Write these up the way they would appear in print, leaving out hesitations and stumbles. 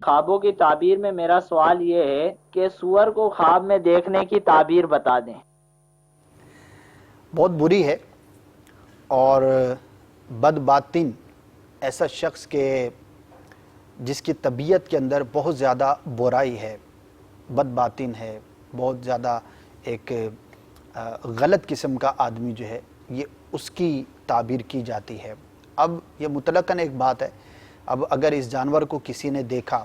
خوابوں کی تعبیر میں میرا سوال یہ ہے کہ سور کو خواب میں دیکھنے کی تعبیر بتا دیں۔ بہت بری ہے، اور بد باطن ایسا شخص کہ جس کی طبیعت کے اندر بہت زیادہ برائی ہے، بد باطن ہے، بہت زیادہ ایک غلط قسم کا آدمی جو ہے، یہ اس کی تعبیر کی جاتی ہے۔ اب یہ مطلقاً ایک بات ہے، اب اگر اس جانور کو کسی نے دیکھا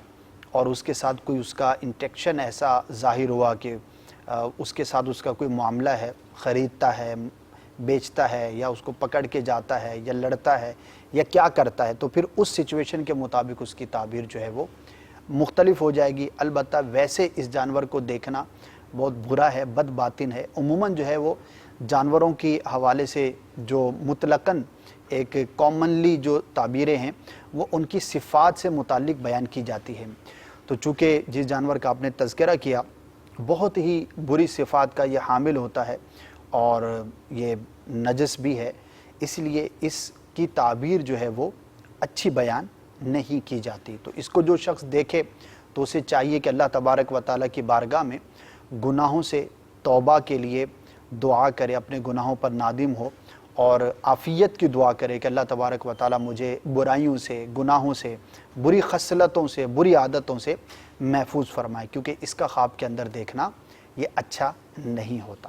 اور اس کے ساتھ کوئی اس کا انٹیکشن ایسا ظاہر ہوا کہ اس کے ساتھ اس کا کوئی معاملہ ہے، خریدتا ہے، بیچتا ہے، یا اس کو پکڑ کے جاتا ہے، یا لڑتا ہے، یا کیا کرتا ہے، تو پھر اس سچویشن کے مطابق اس کی تعبیر جو ہے وہ مختلف ہو جائے گی۔ البتہ ویسے اس جانور کو دیکھنا بہت برا ہے، بد باطن ہے۔ عموماً جو ہے وہ جانوروں کی حوالے سے جو مطلقاً ایک کامنلی جو تعبیریں ہیں وہ ان کی صفات سے متعلق بیان کی جاتی ہیں۔ تو چونکہ جس جانور کا آپ نے تذکرہ کیا بہت ہی بری صفات کا یہ حامل ہوتا ہے اور یہ نجس بھی ہے، اس لیے اس کی تعبیر جو ہے وہ اچھی بیان نہیں کی جاتی۔ تو اس کو جو شخص دیکھے تو اسے چاہیے کہ اللہ تبارک و تعالیٰ کی بارگاہ میں گناہوں سے توبہ کے لیے دعا کرے، اپنے گناہوں پر نادم ہو اور عافیت کی دعا کرے کہ اللہ تبارک و تعالیٰ مجھے برائیوں سے، گناہوں سے، بری خصلتوں سے، بری عادتوں سے محفوظ فرمائے، کیونکہ اس کا خواب کے اندر دیکھنا یہ اچھا نہیں ہوتا۔